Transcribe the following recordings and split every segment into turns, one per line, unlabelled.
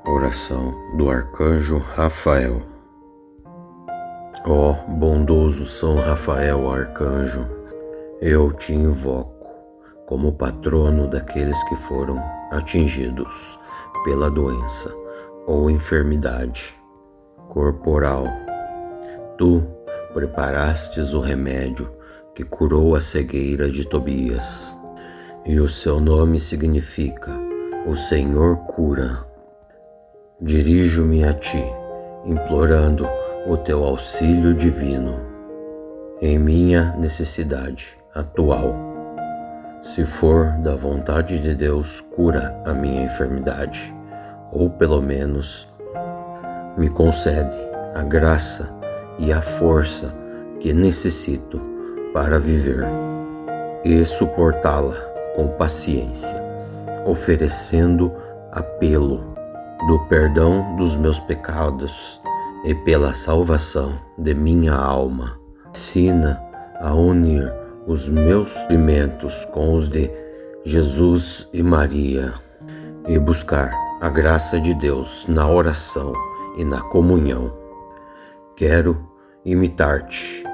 Oração do Arcanjo Rafael. Ó bondoso São Rafael Arcanjo, eu te invoco como patrono daqueles que foram atingidos pela doença ou enfermidade corporal. Tu preparastes o remédio que curou a cegueira de Tobias, e o seu nome significa: o Senhor cura. Dirijo-me a ti, implorando o teu auxílio divino em minha necessidade atual. Se for da vontade de Deus, cura a minha enfermidade, ou pelo menos me concede a graça e a força que necessito para viver e suportá-la com paciência, oferecendo apelo do perdão dos meus pecados e pela salvação de minha alma. Ensina a unir os meus sofrimentos com os de Jesus e Maria e buscar a graça de Deus na oração e na comunhão. Quero imitar-te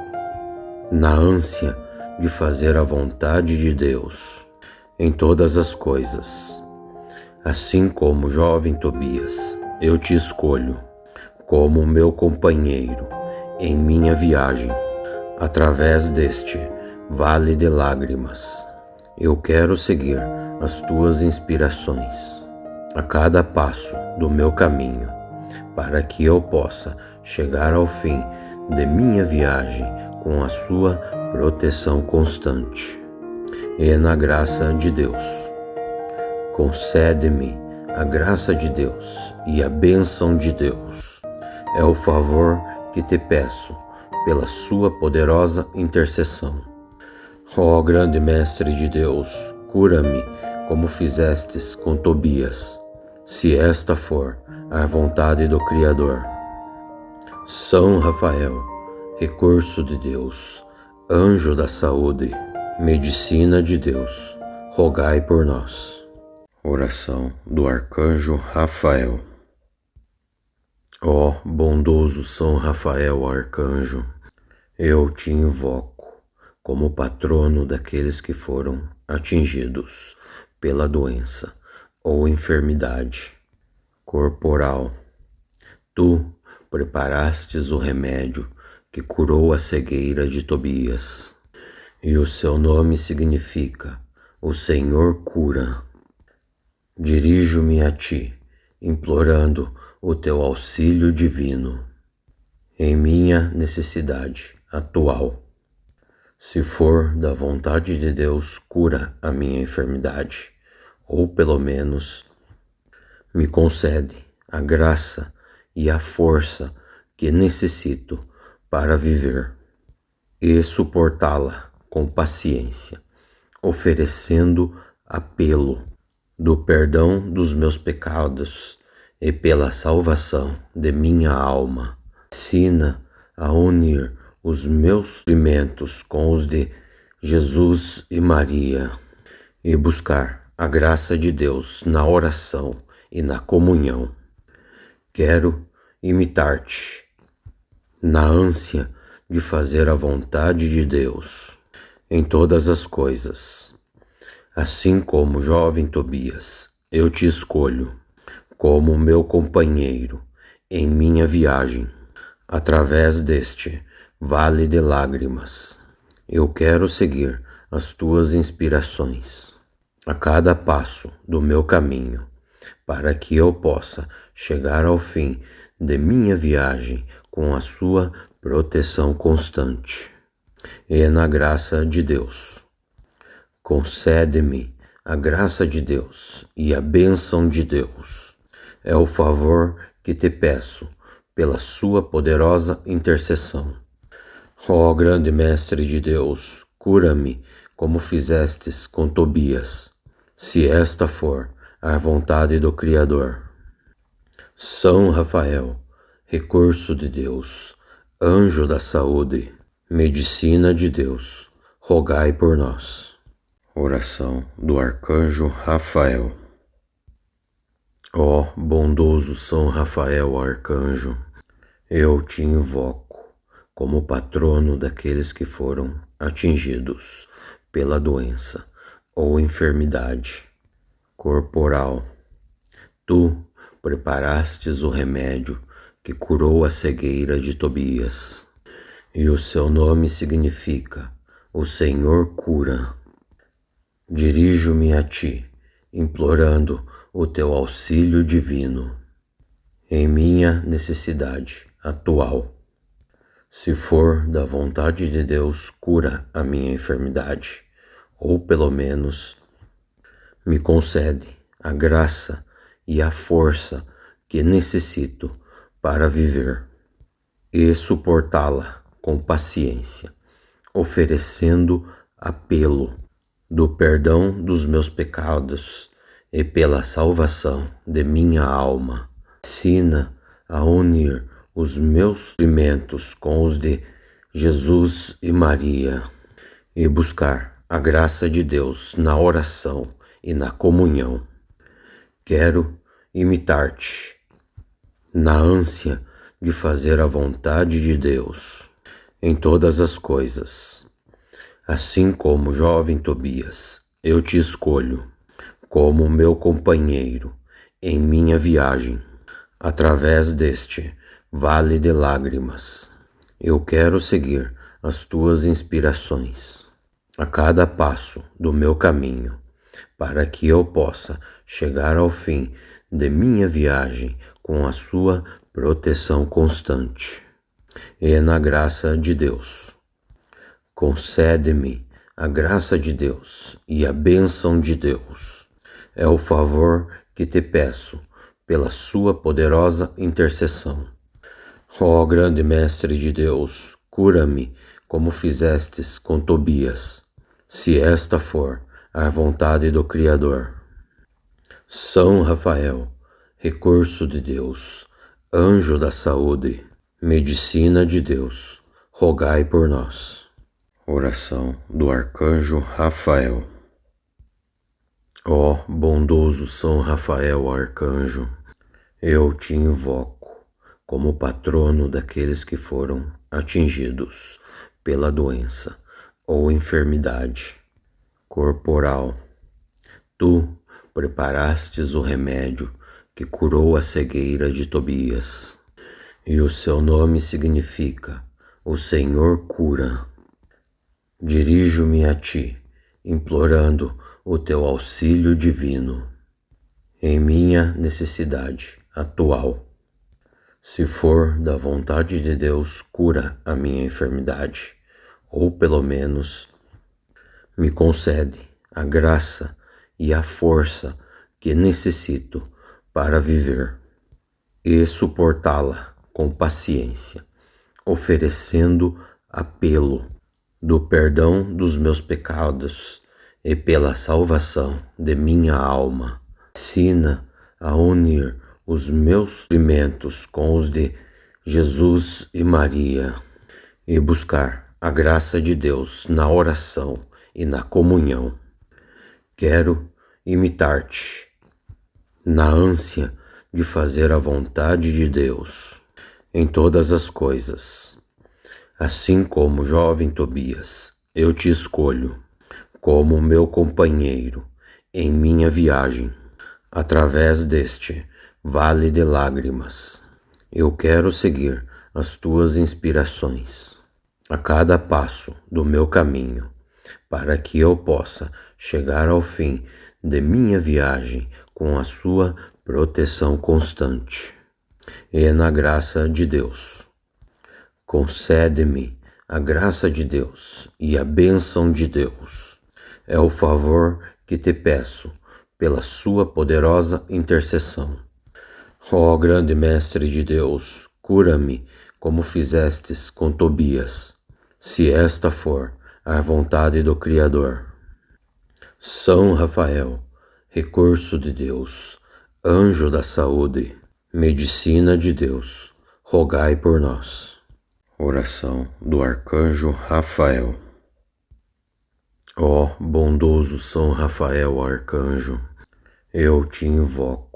na ânsia de fazer a vontade de Deus em todas as coisas. Assim como o jovem Tobias, eu te escolho como meu companheiro em minha viagem através deste vale de lágrimas. Eu quero seguir as tuas inspirações a cada passo do meu caminho, para que eu possa chegar ao fim de minha viagem com a sua proteção constante. E na graça de Deus, concede-me a graça de Deus e a bênção de Deus. É o favor que te peço pela sua poderosa intercessão. Ó grande Mestre de Deus, cura-me como fizestes com Tobias, se esta for a vontade do Criador. São Rafael, recurso de Deus, anjo da saúde, medicina de Deus, rogai por nós. Oração do Arcanjo Rafael. Ó bondoso São Rafael Arcanjo, eu te invoco como patrono daqueles que foram atingidos pela doença ou enfermidade corporal. Tu preparastes o remédio que curou a cegueira de Tobias, e o seu nome significa: o Senhor cura. Dirijo-me a ti, implorando o teu auxílio divino em minha necessidade atual. Se for da vontade de Deus, cura a minha enfermidade, ou pelo menos me concede a graça e a força que necessito para viver e suportá-la com paciência, oferecendo apelo do perdão dos meus pecados e pela salvação de minha alma. Ensina a unir os meus sofrimentos com os de Jesus e Maria e buscar a graça de Deus na oração e na comunhão. Quero imitar-te na ânsia de fazer a vontade de Deus em todas as coisas. Assim como o jovem Tobias, eu te escolho como meu companheiro em minha viagem através deste vale de lágrimas. Eu quero seguir as tuas inspirações a cada passo do meu caminho, para que eu possa chegar ao fim de minha viagem com a sua proteção constante. E na graça de Deus, concede-me a graça de Deus e a bênção de Deus. É o favor que te peço pela sua poderosa intercessão. Ó grande Mestre de Deus, cura-me como fizestes com Tobias, se esta for a vontade do Criador. São Rafael, recurso de Deus, anjo da saúde, medicina de Deus, rogai por nós. Oração do Arcanjo Rafael. Ó bondoso São Rafael Arcanjo, eu te invoco como patrono daqueles que foram atingidos pela doença ou enfermidade corporal. Tu preparastes o remédio que curou a cegueira de Tobias, e o seu nome significa: o Senhor cura. Dirijo-me a ti, implorando o teu auxílio divino em minha necessidade atual. Se for da vontade de Deus, cura a minha enfermidade, ou pelo menos me concede a graça e a força que necessito para viver e suportá-la com paciência, oferecendo apelo do perdão dos meus pecados e pela salvação de minha alma. Ensina a unir os meus sofrimentos com os de Jesus e Maria e buscar a graça de Deus na oração e na comunhão. Quero imitar-te na ânsia de fazer a vontade de Deus em todas as coisas. Assim como o jovem Tobias, eu te escolho como meu companheiro em minha viagem através deste vale de lágrimas. Eu quero seguir as tuas inspirações a cada passo do meu caminho, para que eu possa chegar ao fim de minha viagem com a sua proteção constante. E na graça de Deus, concede-me a graça de Deus e a bênção de Deus. É o favor que te peço pela sua poderosa intercessão. Ó grande Mestre de Deus, cura-me como fizestes com Tobias, se esta for a vontade do Criador. São Rafael, recurso de Deus, anjo da saúde, medicina de Deus, rogai por nós. Oração do Arcanjo Rafael. Ó bondoso São Rafael Arcanjo, eu te invoco como patrono daqueles que foram atingidos pela doença ou enfermidade corporal. Tu preparastes o remédio que curou a cegueira de Tobias, e o seu nome significa: o Senhor cura. Dirijo-me a ti, implorando o teu auxílio divino em minha necessidade atual. Se for da vontade de Deus, cura a minha enfermidade, ou pelo menos me concede a graça e a força que necessito para viver e suportá-la com paciência, oferecendo apelo do perdão dos meus pecados e pela salvação de minha alma. Ensina a unir os meus sofrimentos com os de Jesus e Maria e buscar a graça de Deus na oração e na comunhão. Quero imitar-te na ânsia de fazer a vontade de Deus em todas as coisas. Assim como o jovem Tobias, eu te escolho como meu companheiro em minha viagem através deste vale de lágrimas. Eu quero seguir as tuas inspirações a cada passo do meu caminho, para que eu possa chegar ao fim de minha viagem com a sua proteção constante. E na graça de Deus, concede-me a graça de Deus e a bênção de Deus. É o favor que te peço pela sua poderosa intercessão. Ó grande Mestre de Deus, cura-me como fizestes com Tobias, se esta for a vontade do Criador. São Rafael, recurso de Deus, anjo da saúde, medicina de Deus, rogai por nós. Oração do Arcanjo Rafael. Ó bondoso São Rafael Arcanjo, eu te invoco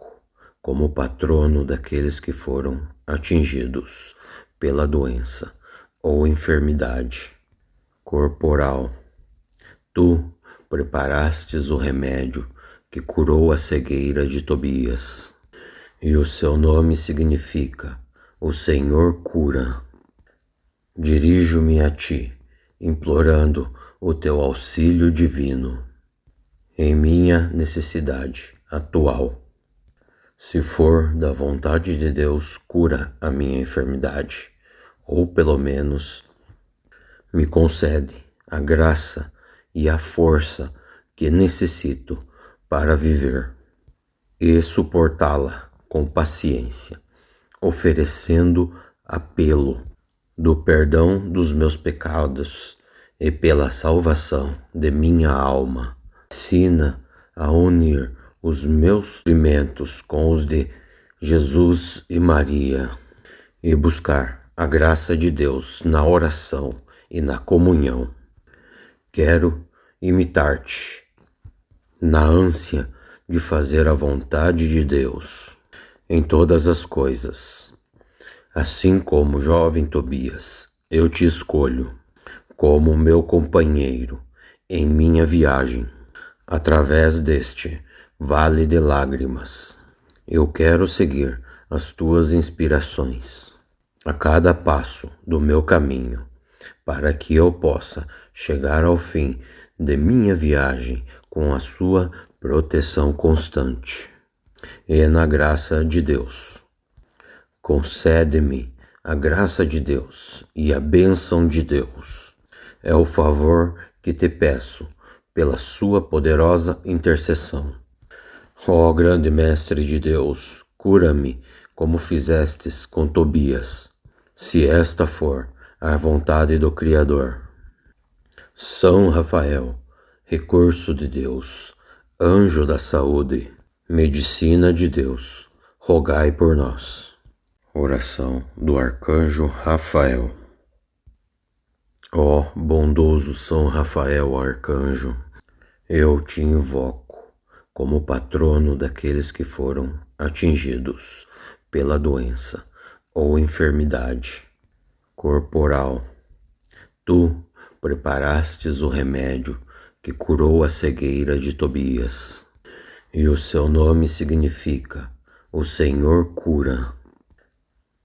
como patrono daqueles que foram atingidos pela doença ou enfermidade corporal. Tu preparastes o remédio que curou a cegueira de Tobias, e o seu nome significa: o Senhor cura. Dirijo-me a ti, implorando o teu auxílio divino, em minha necessidade atual. Se for da vontade de Deus, cura a minha enfermidade, ou pelo menos me concede a graça e a força que necessito para viver e suportá-la com paciência, oferecendo apelo do perdão dos meus pecados e pela salvação de minha alma. Ensina a unir os meus sofrimentos com os de Jesus e Maria e buscar a graça de Deus na oração e na comunhão. Quero imitar-te na ânsia de fazer a vontade de Deus em todas as coisas. Assim como o jovem Tobias, eu te escolho como meu companheiro em minha viagem através deste vale de lágrimas. Eu quero seguir as tuas inspirações a cada passo do meu caminho, para que eu possa chegar ao fim de minha viagem com a sua proteção constante. E na graça de Deus, concede-me a graça de Deus e a bênção de Deus. É o favor que te peço pela sua poderosa intercessão. Ó grande Mestre de Deus, cura-me como fizestes com Tobias, se esta for a vontade do Criador. São Rafael, recurso de Deus, anjo da saúde, medicina de Deus, rogai por nós. Oração do Arcanjo Rafael. Ó bondoso São Rafael Arcanjo, eu te invoco como patrono daqueles que foram atingidos pela doença ou enfermidade corporal. Tu preparastes o remédio que curou a cegueira de Tobias, e o seu nome significa: o Senhor cura.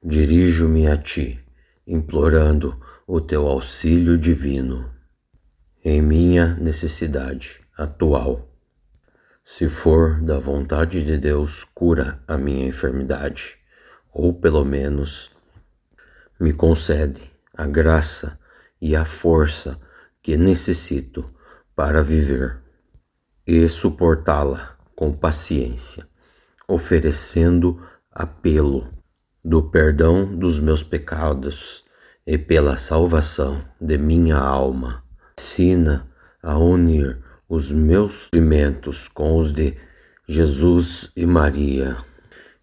Dirijo-me a ti, implorando o teu auxílio divino em minha necessidade atual. Se for da vontade de Deus, cura a minha enfermidade, ou pelo menos me concede a graça e a força que necessito para viver e suportá-la com paciência, oferecendo apelo do perdão dos meus pecados e pela salvação de minha alma. Ensina a unir os meus sofrimentos com os de Jesus e Maria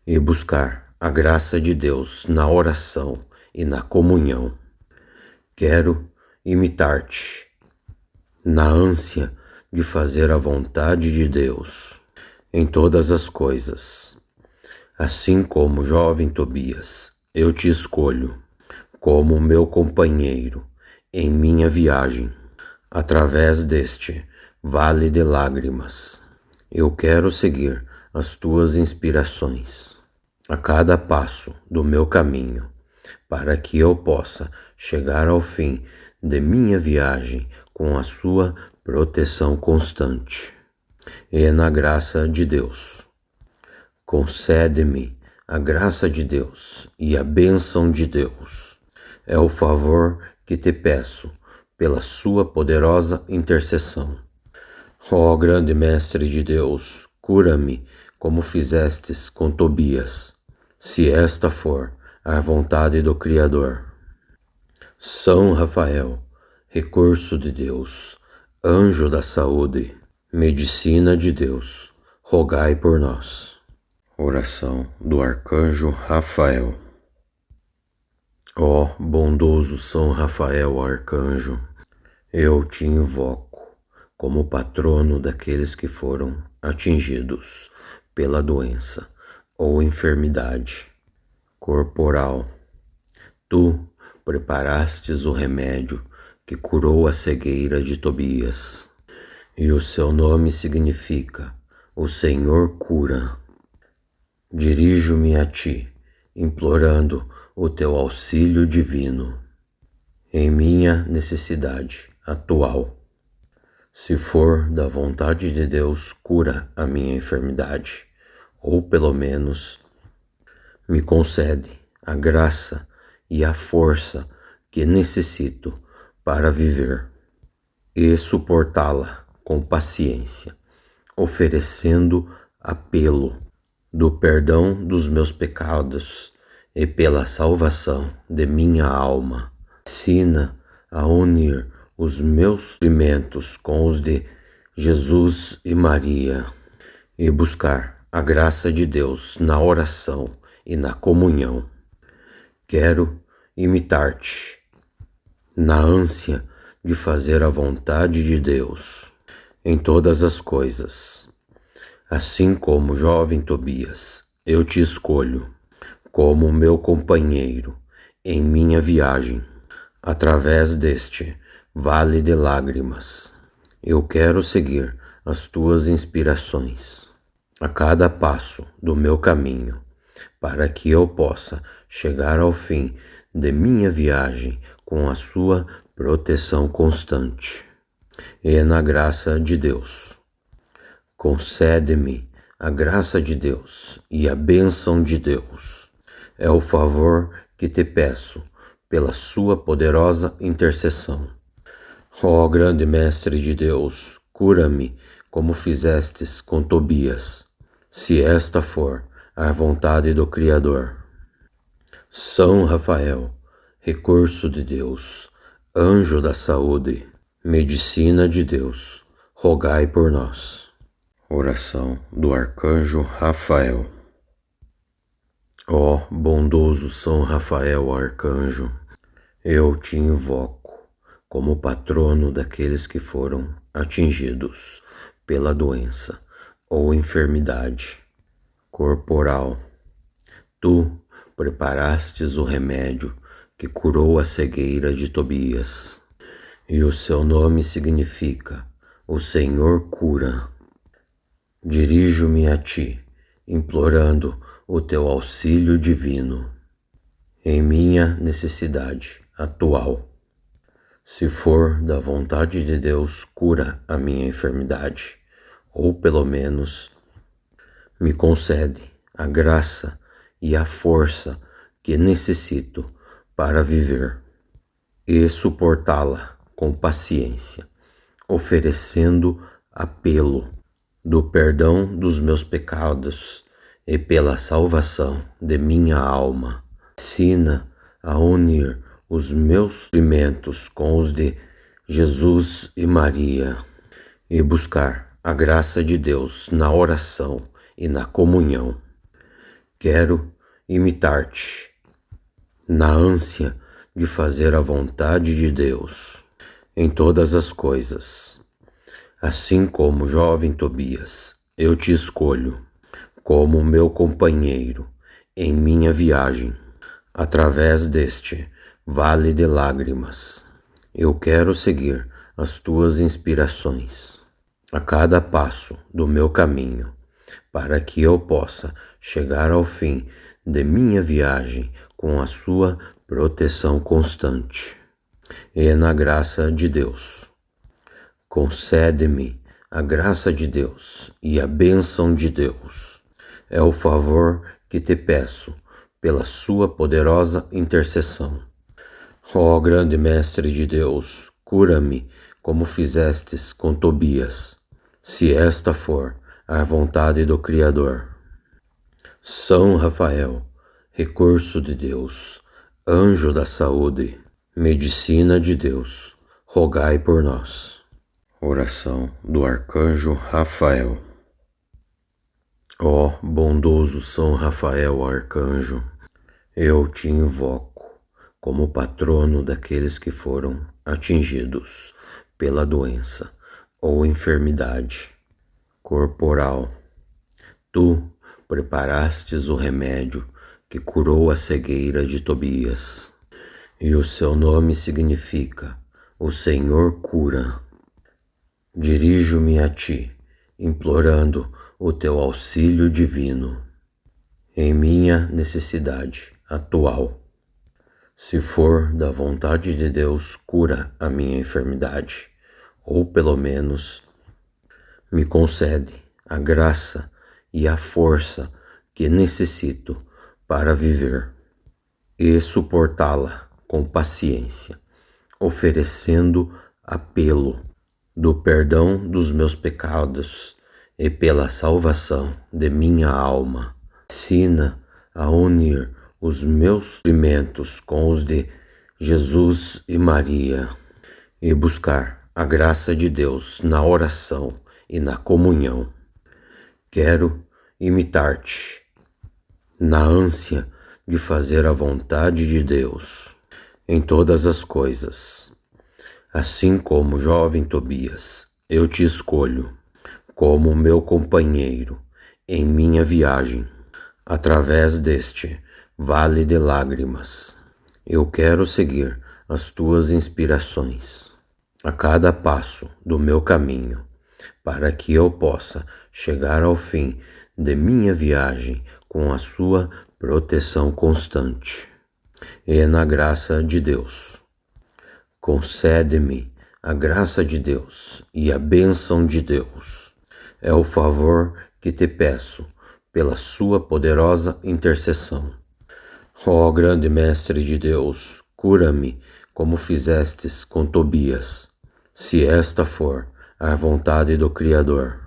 e buscar a graça de Deus na oração e na comunhão. Quero imitar-te na ânsia de fazer a vontade de Deus em todas as coisas. Assim como o jovem Tobias, eu te escolho como meu companheiro em minha viagem através deste vale de lágrimas. Eu quero seguir as tuas inspirações a cada passo do meu caminho, para que eu possa chegar ao fim de minha viagem com a sua proteção constante. E na graça de Deus, concede-me a graça de Deus e a bênção de Deus. É o favor que te peço pela sua poderosa intercessão. Ó grande Mestre de Deus, cura-me como fizestes com Tobias, se esta for a vontade do Criador. São Rafael, recurso de Deus, anjo da saúde, medicina de Deus, rogai por nós. Oração do Arcanjo Rafael. Ó bondoso São Rafael Arcanjo, eu te invoco como patrono daqueles que foram atingidos pela doença ou enfermidade corporal. Tu preparastes o remédio que curou a cegueira de Tobias, e o seu nome significa: o Senhor cura. Dirijo-me a ti, implorando o teu auxílio divino, em minha necessidade atual. Se for da vontade de Deus, cura a minha enfermidade, ou pelo menos me concede a graça e a força que necessito para viver e suportá-la com paciência, oferecendo apelo do perdão dos meus pecados e pela salvação de minha alma. Ensina a unir os meus sofrimentos com os de Jesus e Maria e buscar a graça de Deus na oração e na comunhão. Quero imitar-te na ânsia de fazer a vontade de Deus em todas as coisas. Assim como jovem Tobias, eu te escolho como meu companheiro em minha viagem através deste vale de lágrimas. Eu quero seguir as tuas inspirações a cada passo do meu caminho, para que eu possa chegar ao fim de minha viagem com a sua proteção constante. E na graça de Deus, concede-me a graça de Deus e a bênção de Deus. É o favor que te peço pela sua poderosa intercessão. Ó grande Mestre de Deus, cura-me como fizestes com Tobias, se esta for a vontade do Criador. São Rafael, recurso de Deus, anjo da saúde, medicina de Deus, rogai por nós. Oração do Arcanjo Rafael. Ó bondoso São Rafael Arcanjo, eu te invoco como patrono daqueles que foram atingidos pela doença ou enfermidade corporal. Tu preparastes o remédio que curou a cegueira de Tobias, e o seu nome significa: o Senhor cura. Dirijo-me a ti, implorando o teu auxílio divino, em minha necessidade atual. Se for da vontade de Deus, cura a minha enfermidade, ou pelo menos me concede a graça e a força que necessito para viver e suportá-la com paciência, oferecendo apelo do perdão dos meus pecados e pela salvação de minha alma. Ensina a unir os meus sofrimentos com os de Jesus e Maria e buscar a graça de Deus na oração e na comunhão. Quero imitar-te na ânsia de fazer a vontade de Deus em todas as coisas. Assim como jovem Tobias, eu te escolho como meu companheiro em minha viagem através deste vale de lágrimas. Eu quero seguir as tuas inspirações a cada passo do meu caminho, para que eu possa chegar ao fim de minha viagem com a sua proteção constante. E na graça de Deus, concede-me a graça de Deus e a bênção de Deus. É o favor que te peço pela sua poderosa intercessão. Ó grande Mestre de Deus, cura-me como fizestes com Tobias, se esta for a vontade do Criador. São Rafael, recurso de Deus, anjo da saúde, medicina de Deus, rogai por nós. Oração do Arcanjo Rafael. Ó bondoso São Rafael Arcanjo, eu te invoco como patrono daqueles que foram atingidos pela doença ou enfermidade corporal. Tu preparastes o remédio que curou a cegueira de Tobias. E o seu nome significa: o Senhor cura. Dirijo-me a ti, implorando o teu auxílio divino, em minha necessidade atual. Se for da vontade de Deus, cura a minha enfermidade, ou pelo menos me concede a graça e a força que necessito para viver e suportá-la com paciência, oferecendo apelo do perdão dos meus pecados e pela salvação de minha alma. Ensina a unir os meus sofrimentos com os de Jesus e Maria e buscar a graça de Deus na oração e na comunhão. Quero imitar-te na ânsia de fazer a vontade de Deus em todas as coisas. Assim como o jovem Tobias, eu te escolho como meu companheiro em minha viagem através deste vale de lágrimas. Eu quero seguir as tuas inspirações a cada passo do meu caminho, para que eu possa chegar ao fim de minha viagem com a sua proteção constante. E na graça de Deus. Concede-me a graça de Deus e a bênção de Deus. É o favor que te peço pela sua poderosa intercessão. Ó grande Mestre de Deus, cura-me como fizestes com Tobias, se esta for a vontade do Criador.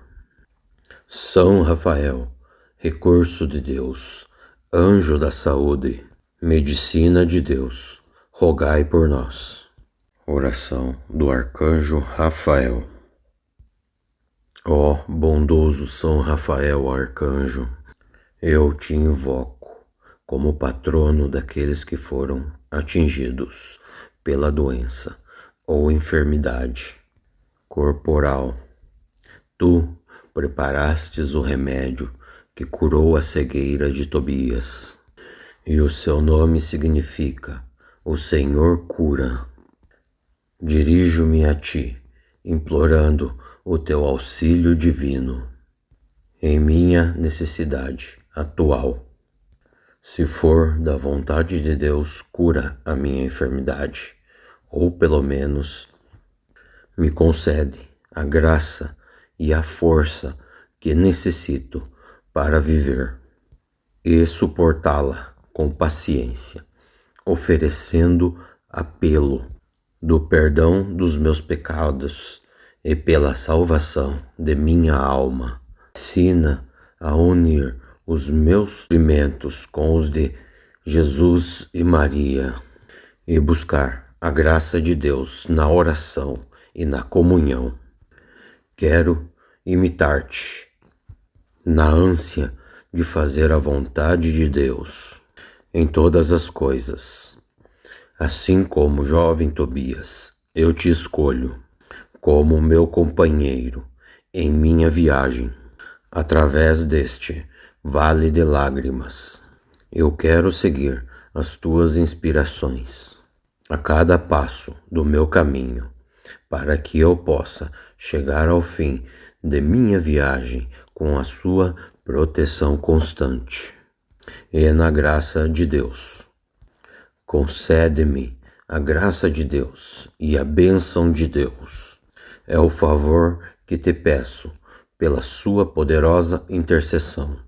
São Rafael, recurso de Deus, anjo da saúde, medicina de Deus, rogai por nós. Oração do Arcanjo Rafael. Ó bondoso São Rafael Arcanjo, eu te invoco como patrono daqueles que foram atingidos pela doença ou enfermidade corporal. Tu preparastes o remédio que curou a cegueira de Tobias, e o seu nome significa: o Senhor cura. Dirijo-me a ti, implorando o teu auxílio divino, em minha necessidade atual. Se for da vontade de Deus, cura a minha enfermidade, ou pelo menos me concede a graça e a força que necessito para viver e suportá-la com paciência, oferecendo apelo do perdão dos meus pecados e pela salvação de minha alma. Ensina a unir os meus sofrimentos com os de Jesus e Maria e buscar a graça de Deus na oração e na comunhão. Quero imitar-te na ânsia de fazer a vontade de Deus em todas as coisas. Assim como o jovem Tobias, eu te escolho como meu companheiro em minha viagem através deste vale de lágrimas. Eu quero seguir as tuas inspirações a cada passo do meu caminho, para que eu possa chegar ao fim de minha viagem com a sua proteção constante. E na graça de Deus. Concede-me a graça de Deus e a bênção de Deus. É o favor que te peço pela sua poderosa intercessão.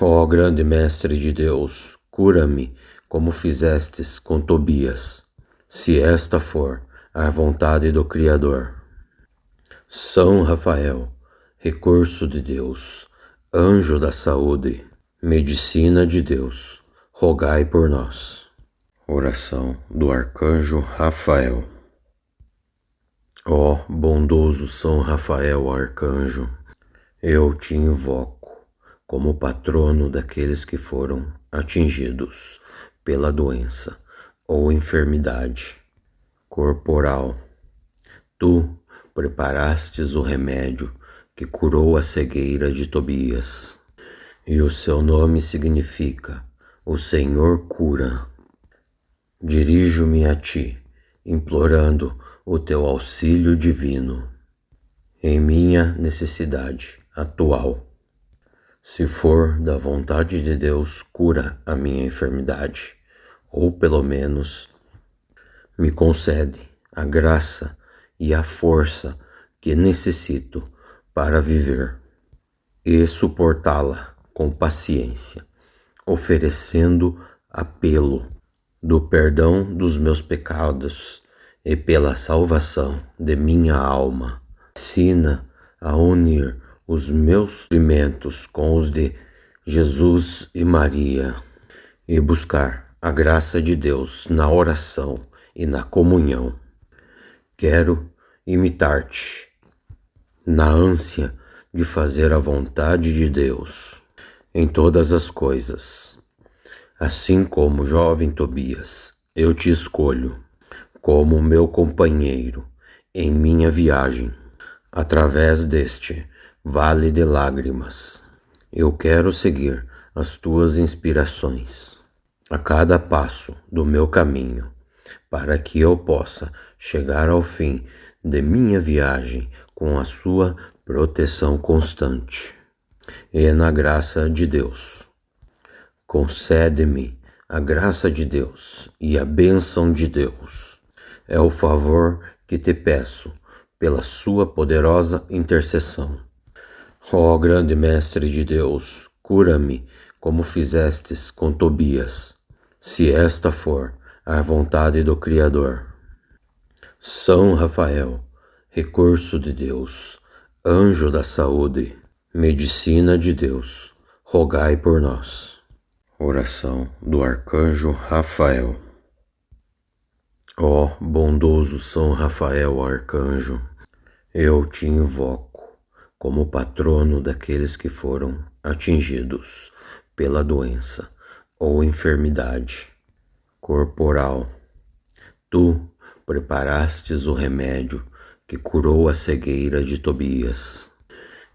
Ó grande Mestre de Deus, cura-me como fizestes com Tobias, se esta for a vontade do Criador. São Rafael, recurso de Deus, anjo da saúde, medicina de Deus, rogai por nós. Oração do Arcanjo Rafael. Ó bondoso São Rafael Arcanjo, eu te invoco como patrono daqueles que foram atingidos pela doença ou enfermidade corporal. Tu preparastes o remédio que curou a cegueira de Tobias, e o seu nome significa: o Senhor cura. Dirijo-me a ti, implorando o teu auxílio divino, em minha necessidade atual. Se for da vontade de Deus, cura a minha enfermidade, ou pelo menos me concede a graça e a força que necessito para viver e suportá-la com paciência, oferecendo apelo do perdão dos meus pecados e pela salvação de minha alma. Ensina a unir os meus sofrimentos com os de Jesus e Maria e buscar a graça de Deus na oração e na comunhão. Quero imitar-te na ânsia de fazer a vontade de Deus em todas as coisas. Assim como o jovem Tobias, eu te escolho como meu companheiro em minha viagem através deste vale de lágrimas. Eu quero seguir as tuas inspirações a cada passo do meu caminho, para que eu possa chegar ao fim de minha viagem com a sua proteção constante. E na graça de Deus, concede-me a graça de Deus e a bênção de Deus. É o favor que te peço pela sua poderosa intercessão. Ó grande Mestre de Deus, cura-me como fizestes com Tobias, se esta for a vontade do Criador. São Rafael, recurso de Deus, anjo da saúde, medicina de Deus, rogai por nós. Oração do Arcanjo Rafael. Ó bondoso São Rafael Arcanjo, eu te invoco como patrono daqueles que foram atingidos pela doença ou enfermidade corporal. Tu preparastes o remédio que curou a cegueira de Tobias,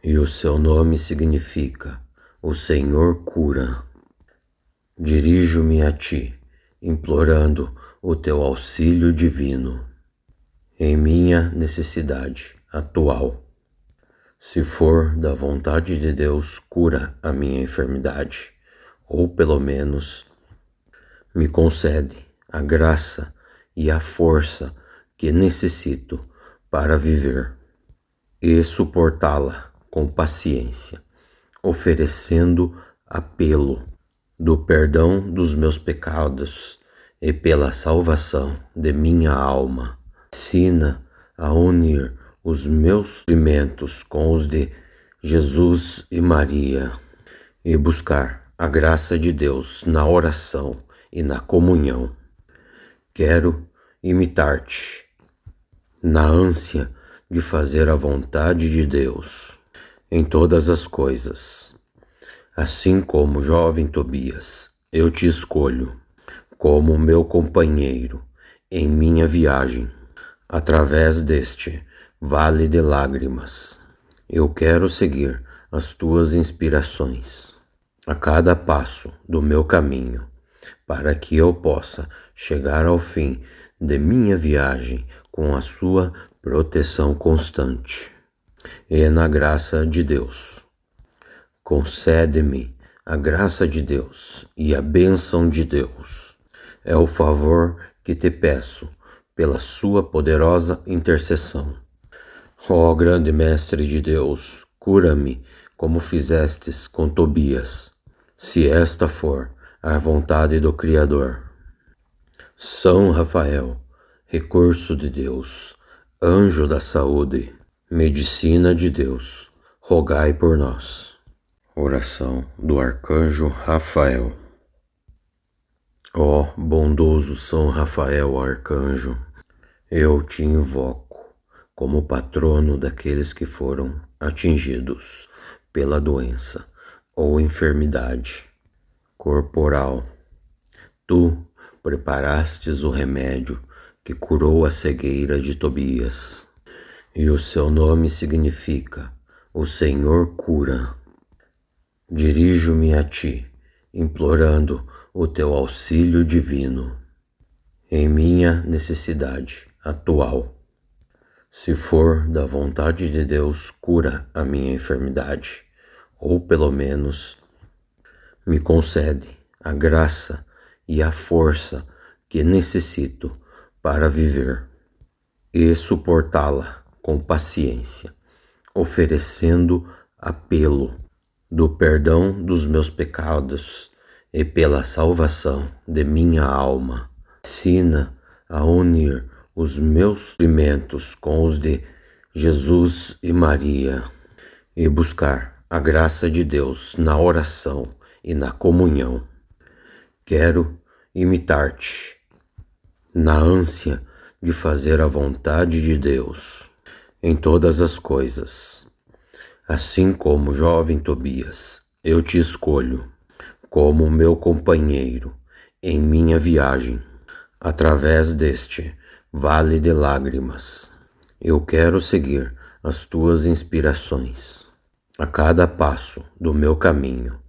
e o seu nome significa: o Senhor cura. Dirijo-me a ti, implorando o teu auxílio divino em minha necessidade atual. Se for da vontade de Deus, cura a minha enfermidade, ou pelo menos me concede a graça e a força que necessito para viver e suportá-la com paciência, oferecendo apelo do perdão dos meus pecados e pela salvação de minha alma. Ensina a unir os meus sofrimentos com os de Jesus e Maria e buscar a graça de Deus na oração e na comunhão. Quero imitar-te na ânsia de fazer a vontade de Deus em todas as coisas. Assim como o jovem Tobias, eu te escolho como meu companheiro em minha viagem através deste vale de lágrimas. Eu quero seguir as tuas inspirações a cada passo do meu caminho, para que eu possa chegar ao fim de minha viagem com a sua proteção constante. E na graça de Deus, concede-me a graça de Deus e a bênção de Deus. É o favor que te peço pela sua poderosa intercessão. Ó grande Mestre de Deus, cura-me como fizestes com Tobias, se esta for a vontade do Criador. São Rafael, recurso de Deus, anjo da saúde, medicina de Deus, rogai por nós. Oração do Arcanjo Rafael. Ó bondoso São Rafael Arcanjo, eu te invoco como patrono daqueles que foram atingidos pela doença ou enfermidade corporal. Tu preparastes o remédio que curou a cegueira de Tobias, e o seu nome significa: o Senhor cura. Dirijo-me a ti, implorando o teu auxílio divino em minha necessidade atual. Se for da vontade de Deus, cura a minha enfermidade, ou pelo menos me concede a graça e a força que necessito para viver e suportá-la com paciência, oferecendo apelo do perdão dos meus pecados e pela salvação de minha alma. Ensina a unir os meus sofrimentos com os de Jesus e Maria e buscar a graça de Deus na oração e na comunhão. Quero imitar-te na ânsia de fazer a vontade de Deus em todas as coisas. Assim como jovem Tobias, eu te escolho como meu companheiro em minha viagem através deste vale de lágrimas. Eu quero seguir as tuas inspirações a cada passo do meu caminho,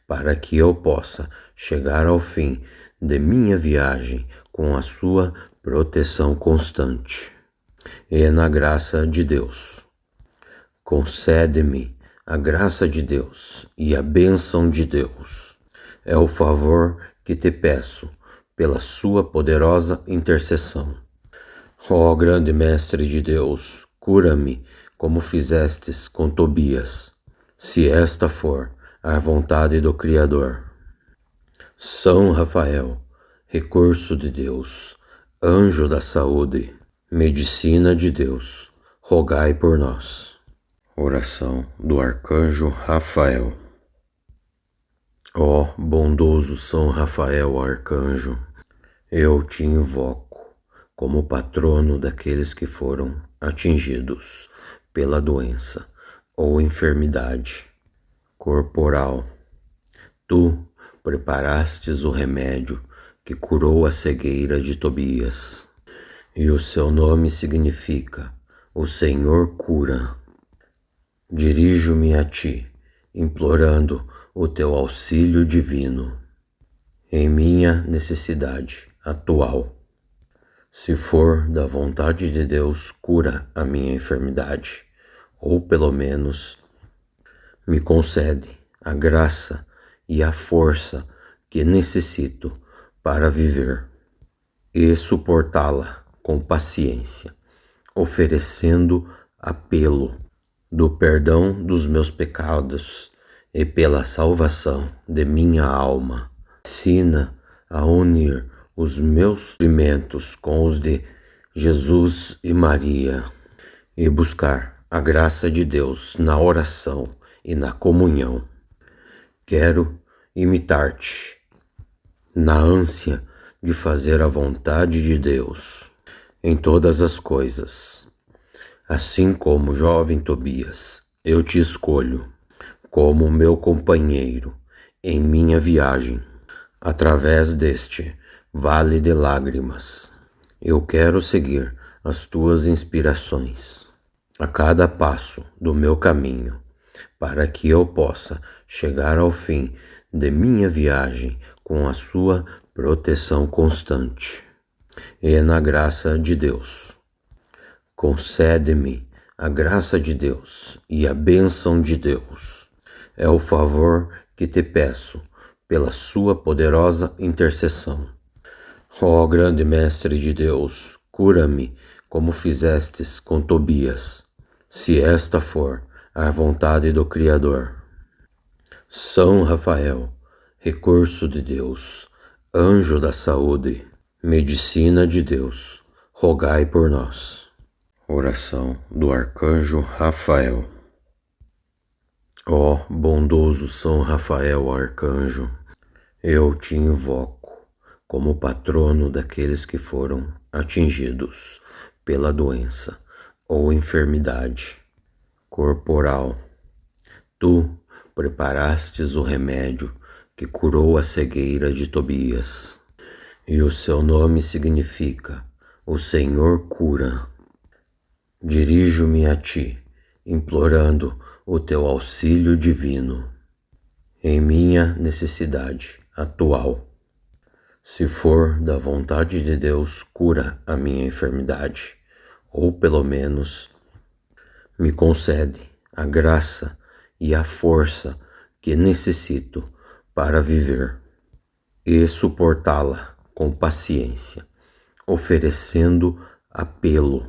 para que eu possa chegar ao fim de minha viagem com a sua proteção constante. E na graça de Deus, concede-me a graça de Deus e a bênção de Deus. É o favor que te peço pela sua poderosa intercessão. Ó grande Mestre de Deus, cura-me como fizestes com Tobias, se esta for a vontade do Criador. São Rafael, recurso de Deus, anjo da saúde, medicina de Deus, rogai por nós. Oração do Arcanjo Rafael. Ó bondoso São Rafael Arcanjo, eu te invoco como patrono daqueles que foram atingidos pela doença ou enfermidade corporal. Tu preparastes o remédio que curou a cegueira de Tobias, e o seu nome significa: o Senhor cura. Dirijo-me a ti, implorando o teu auxílio divino em minha necessidade atual. Se for da vontade de Deus, cura a minha enfermidade, ou pelo menos me concede a graça e a força que necessito para viver e suportá-la com paciência, oferecendo apelo do perdão dos meus pecados e pela salvação de minha alma. Ensina a unir os meus sofrimentos com os de Jesus e Maria e buscar a graça de Deus na oração e na comunhão. Quero imitar-te na ânsia de fazer a vontade de Deus em todas as coisas. Assim como jovem Tobias, eu te escolho como meu companheiro em minha viagem através deste vale de lágrimas. Eu quero seguir as tuas inspirações a cada passo do meu caminho, para que eu possa chegar ao fim de minha viagem com a sua proteção constante. E na graça de Deus, concede-me a graça de Deus e a bênção de Deus. É o favor que te peço pela sua poderosa intercessão. Ó grande Mestre de Deus, cura-me como fizestes com Tobias, se esta for a vontade do Criador. São Rafael, recurso de Deus, anjo da saúde, medicina de Deus, rogai por nós. Oração do Arcanjo Rafael. Ó bondoso São Rafael Arcanjo, eu te invoco como patrono daqueles que foram atingidos pela doença ou enfermidade corporal. Tu preparastes o remédio que curou a cegueira de Tobias, e o seu nome significa: o Senhor cura. Dirijo-me a ti, implorando o teu auxílio divino em minha necessidade atual. Se for da vontade de Deus, cura a minha enfermidade, ou pelo menos me concede a graça e a força que necessito para viver e suportá-la com paciência, oferecendo apelo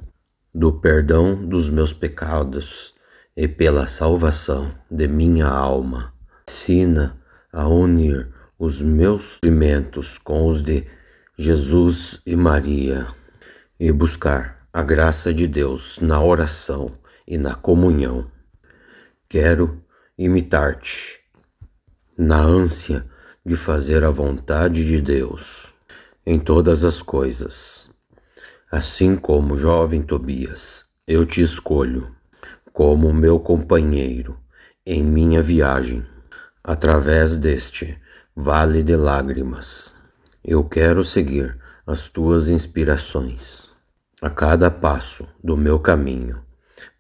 do perdão dos meus pecados e pela salvação de minha alma. Ensina a unir os meus sofrimentos com os de Jesus e Maria e buscar a graça de Deus na oração e na comunhão. Quero imitar-te na ânsia de fazer a vontade de Deus em todas as coisas. Assim como o jovem Tobias, eu te escolho como meu companheiro em minha viagem através deste vale de lágrimas. Eu quero seguir as tuas inspirações a cada passo do meu caminho,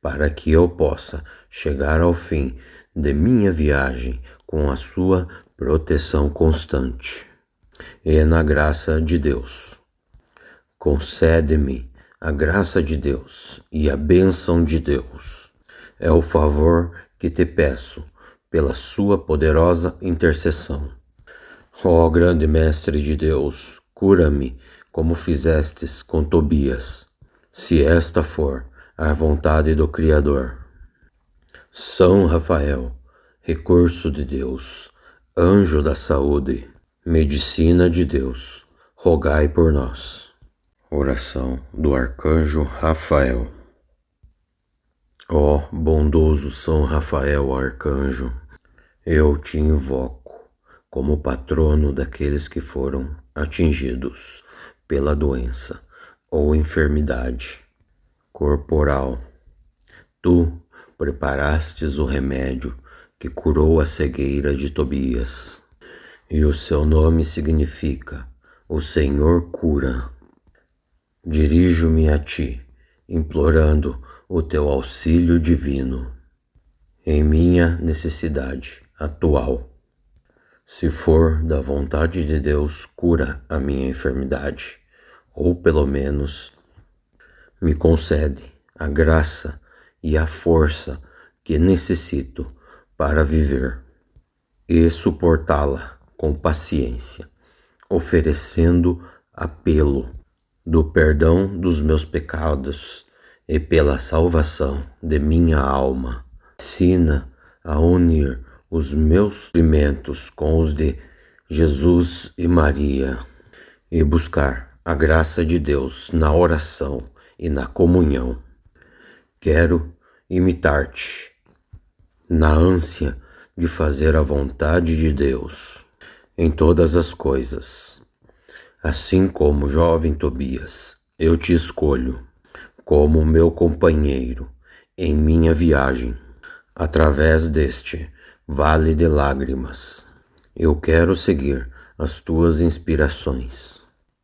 para que eu possa chegar ao fim de minha viagem com a sua proteção constante. E na graça de Deus, concede-me a graça de Deus e a bênção de Deus. É o favor que te peço pela sua poderosa intercessão. Ó grande Mestre de Deus, cura-me como fizestes com Tobias, se esta for a vontade do Criador. São Rafael, recurso de Deus, anjo da saúde, medicina de Deus, rogai por nós. Oração do Arcanjo Rafael. Ó bondoso São Rafael Arcanjo, eu te invoco como patrono daqueles que foram atingidos pela doença ou enfermidade corporal. Tu preparastes o remédio que curou a cegueira de Tobias, e o seu nome significa: o Senhor cura. Dirijo-me a ti, implorando o teu auxílio divino em minha necessidade atual. Se for da vontade de Deus, cura a minha enfermidade, ou pelo menos me concede a graça e a força que necessito para viver e suportá-la com paciência, oferecendo apelo do perdão dos meus pecados e pela salvação de minha alma. Ensina a unir os meus sofrimentos com os de Jesus e Maria e buscar a graça de Deus na oração e na comunhão. Quero imitar-te na ânsia de fazer a vontade de Deus em todas as coisas. Assim como o jovem Tobias, eu te escolho como meu companheiro em minha viagem através deste vale de lágrimas. Eu quero seguir as tuas inspirações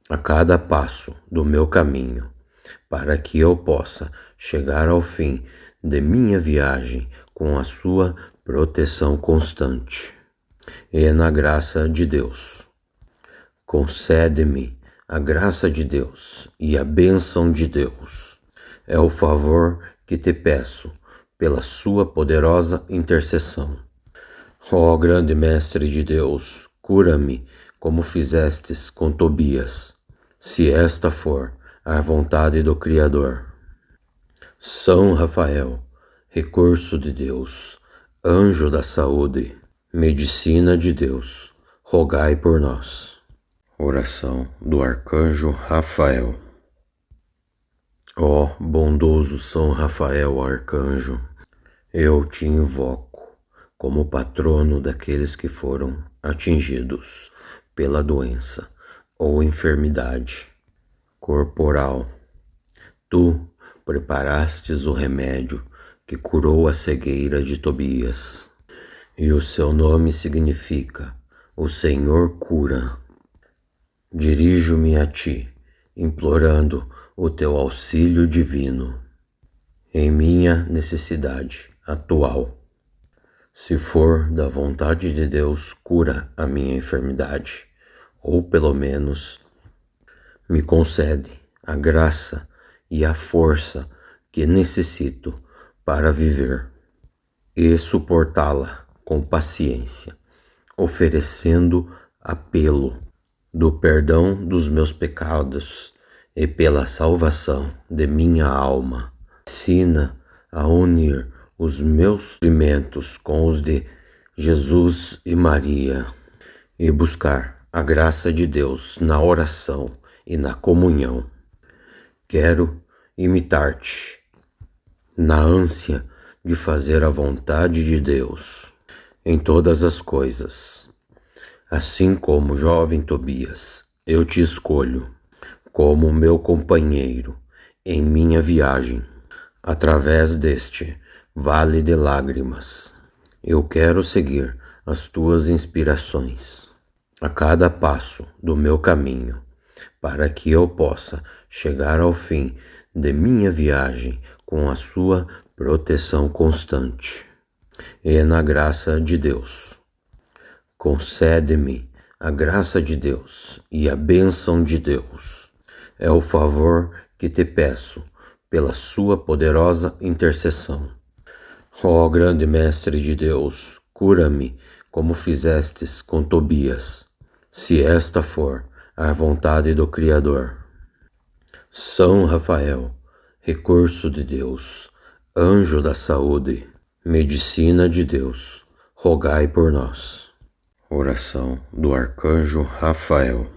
a cada passo do meu caminho, para que eu possa chegar ao fim de minha viagem com a sua proteção constante. E na graça de Deus, concede-me a graça de Deus e a bênção de Deus. É o favor que te peço pela sua poderosa intercessão. Ó grande Mestre de Deus, cura-me como fizestes com Tobias, se esta for a vontade do Criador. São Rafael, recurso de Deus, anjo da saúde, medicina de Deus, rogai por nós. Oração do Arcanjo Rafael. Ó bondoso São Rafael Arcanjo, eu te invoco como patrono daqueles que foram atingidos pela doença ou enfermidade corporal. Tu preparastes o remédio que curou a cegueira de Tobias, e o seu nome significa: o Senhor cura. Dirijo-me a ti, implorando o teu auxílio divino em minha necessidade atual. Se for da vontade de Deus, cura a minha enfermidade, ou pelo menos me concede a graça e a força que necessito para viver e suportá-la com paciência, oferecendo apelo do perdão dos meus pecados e pela salvação de minha alma. Ensina a unir os meus sofrimentos com os de Jesus e Maria e buscar a graça de Deus na oração e na comunhão. Quero imitar-te na ânsia de fazer a vontade de Deus em todas as coisas. Assim como o jovem Tobias, eu te escolho como meu companheiro em minha viagem através deste vale de lágrimas. Eu quero seguir as tuas inspirações a cada passo do meu caminho, para que eu possa chegar ao fim de minha viagem com a sua proteção constante. E na graça de Deus, concede-me a graça de Deus e a bênção de Deus. É o favor que te peço pela sua poderosa intercessão. Ó grande Mestre de Deus, cura-me como fizestes com Tobias, se esta for a vontade do Criador. São Rafael, recurso de Deus, anjo da saúde, medicina de Deus, rogai por nós. Oração do Arcanjo Rafael.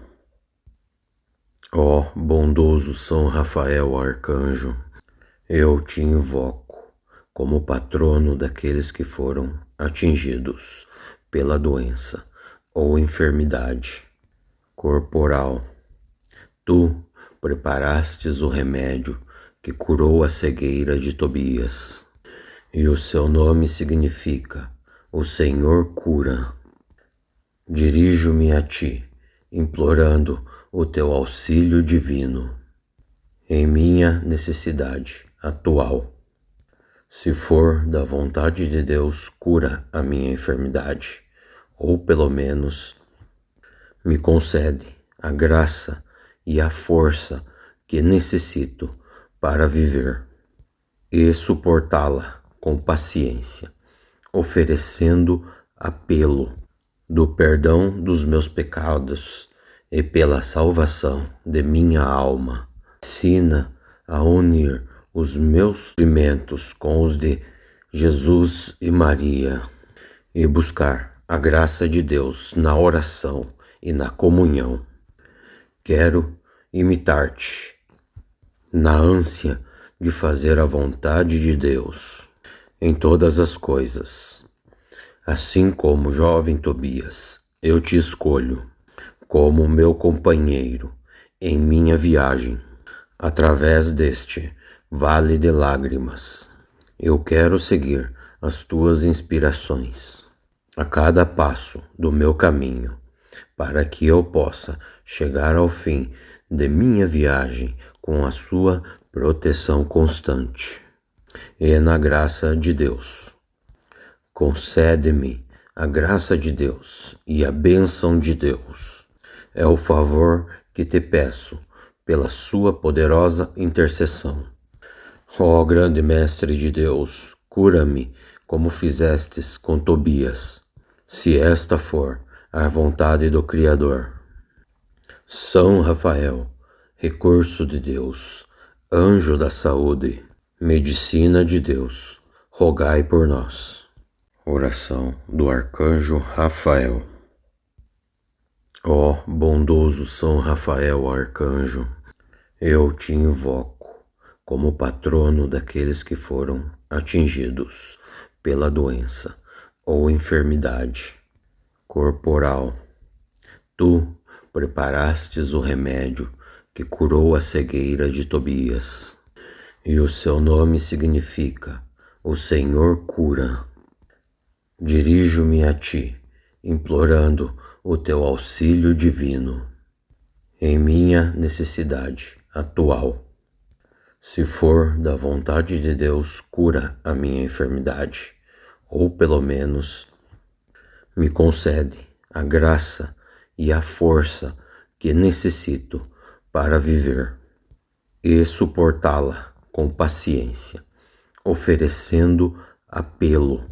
Ó bondoso São Rafael Arcanjo, eu te invoco como patrono daqueles que foram atingidos pela doença ou enfermidade corporal. Tu preparastes o remédio que curou a cegueira de Tobias, e o seu nome significa: o Senhor cura. Dirijo-me a ti, implorando o teu auxílio divino em minha necessidade atual. Se for da vontade de Deus, cura a minha enfermidade, ou pelo menos me concede a graça e a força que necessito para viver e suportá-la com paciência, oferecendo apelo do perdão dos meus pecados e pela salvação de minha alma. Ensina a unir os meus sofrimentos com os de Jesus e Maria e buscar a graça de Deus na oração e na comunhão. Quero imitar-te na ânsia de fazer a vontade de Deus em todas as coisas. Assim como o jovem Tobias, eu te escolho como meu companheiro em minha viagem através deste vale de lágrimas. Eu quero seguir as tuas inspirações a cada passo do meu caminho, para que eu possa chegar ao fim de minha viagem com a sua proteção constante. E na graça de Deus, concede-me a graça de Deus e a bênção de Deus. É o favor que te peço pela sua poderosa intercessão. Ó grande Mestre de Deus, cura-me como fizestes com Tobias, se esta for a vontade do Criador. São Rafael, recurso de Deus, anjo da saúde, medicina de Deus, rogai por nós. Oração do Arcanjo Rafael. Ó bondoso São Rafael Arcanjo, eu te invoco como patrono daqueles que foram atingidos pela doença ou enfermidade corporal. Tu preparastes o remédio que curou a cegueira de Tobias, e o seu nome significa: o Senhor cura. Dirijo-me a ti, implorando o teu auxílio divino em minha necessidade atual. Se for da vontade de Deus, cura a minha enfermidade, ou pelo menos me concede a graça e a força que necessito para viver e suportá-la com paciência, oferecendo apelo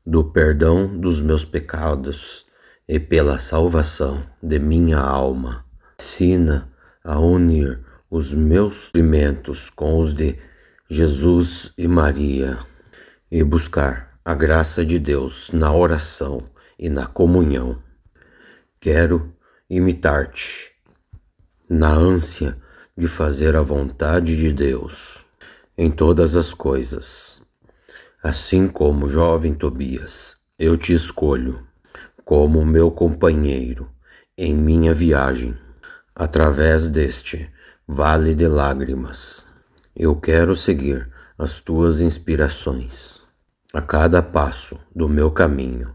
do perdão dos meus pecados e pela salvação de minha alma. Ensina a unir os meus sofrimentos com os de Jesus e Maria e buscar a graça de Deus na oração e na comunhão. Quero imitar-te na ânsia de fazer a vontade de Deus em todas as coisas. Assim como jovem Tobias, eu te escolho como meu companheiro em minha viagem através deste vale de lágrimas. Eu quero seguir as tuas inspirações a cada passo do meu caminho,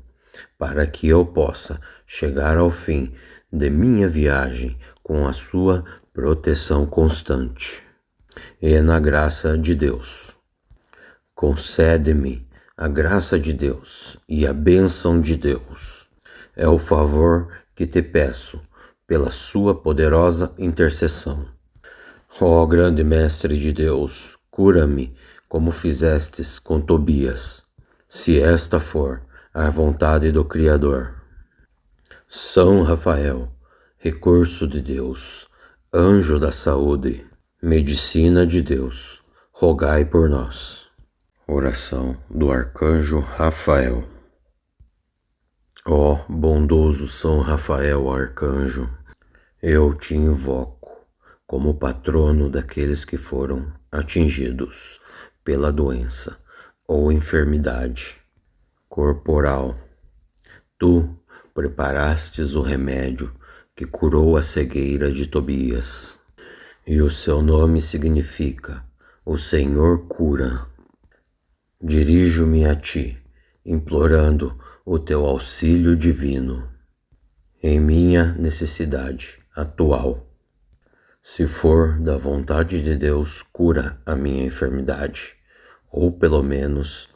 para que eu possa chegar ao fim de minha viagem com a sua proteção constante. E na graça de Deus. Concede-me a graça de Deus e a bênção de Deus. É o favor que te peço pela sua poderosa intercessão. Ó grande Mestre de Deus, cura-me como fizestes com Tobias, se esta for a vontade do Criador. São Rafael, recurso de Deus, anjo da saúde, medicina de Deus, rogai por nós. Oração do Arcanjo Rafael. Ó bondoso São Rafael Arcanjo, eu te invoco como patrono daqueles que foram atingidos pela doença ou enfermidade corporal. Tu preparastes o remédio que curou a cegueira de Tobias, e o seu nome significa: o Senhor cura. Dirijo-me a ti, implorando o teu auxílio divino em minha necessidade atual. Se for da vontade de Deus, cura a minha enfermidade, ou pelo menos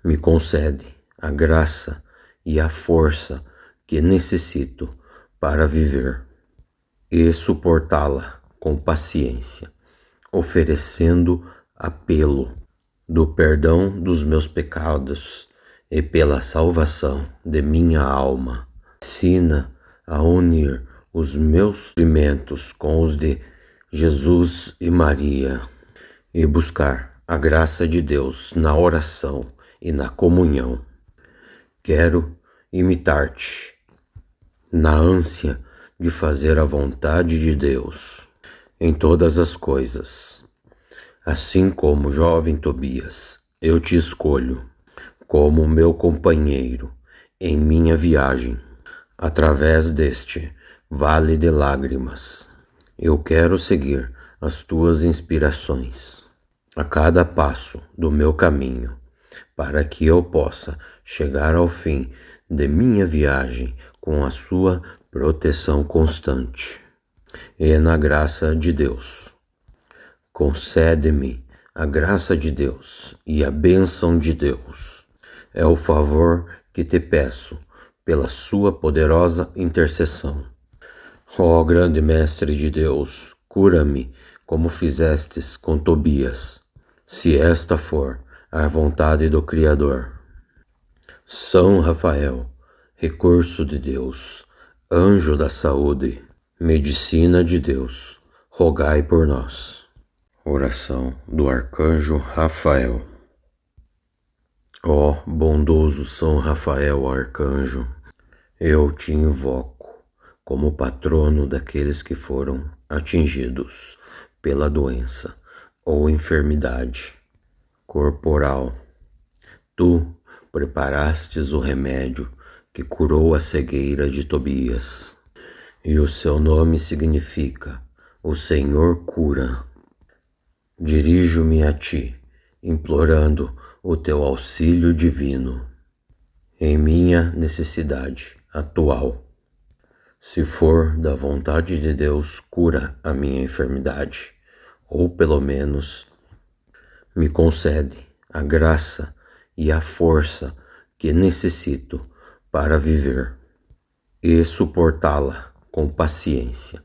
me concede a graça e a força que necessito para viver e suportá-la com paciência, oferecendo apelo do perdão dos meus pecados e pela salvação de minha alma. Ensina a unir os meus sofrimentos com os de Jesus e Maria e buscar a graça de Deus na oração e na comunhão. Quero imitar-te na ânsia de fazer a vontade de Deus em todas as coisas. Assim como jovem Tobias, eu te escolho como meu companheiro em minha viagem através deste vale de lágrimas. Eu quero seguir as tuas inspirações a cada passo do meu caminho, para que eu possa chegar ao fim de minha viagem com a sua proteção constante. E na graça de Deus. Concede-me a graça de Deus e a bênção de Deus. É o favor que te peço pela sua poderosa intercessão. Ó grande Mestre de Deus, cura-me como fizestes com Tobias, se esta for a vontade do Criador. São Rafael, recurso de Deus, anjo da saúde, medicina de Deus, rogai por nós. Oração do Arcanjo Rafael. Ó bondoso São Rafael Arcanjo, eu te invoco como patrono daqueles que foram atingidos pela doença ou enfermidade corporal. Tu preparastes o remédio que curou a cegueira de Tobias, e o seu nome significa: o Senhor cura. Dirijo-me a ti, implorando o teu auxílio divino em minha necessidade atual. Se for da vontade de Deus, cura a minha enfermidade, ou pelo menos me concede a graça e a força que necessito para viver e suportá-la com paciência,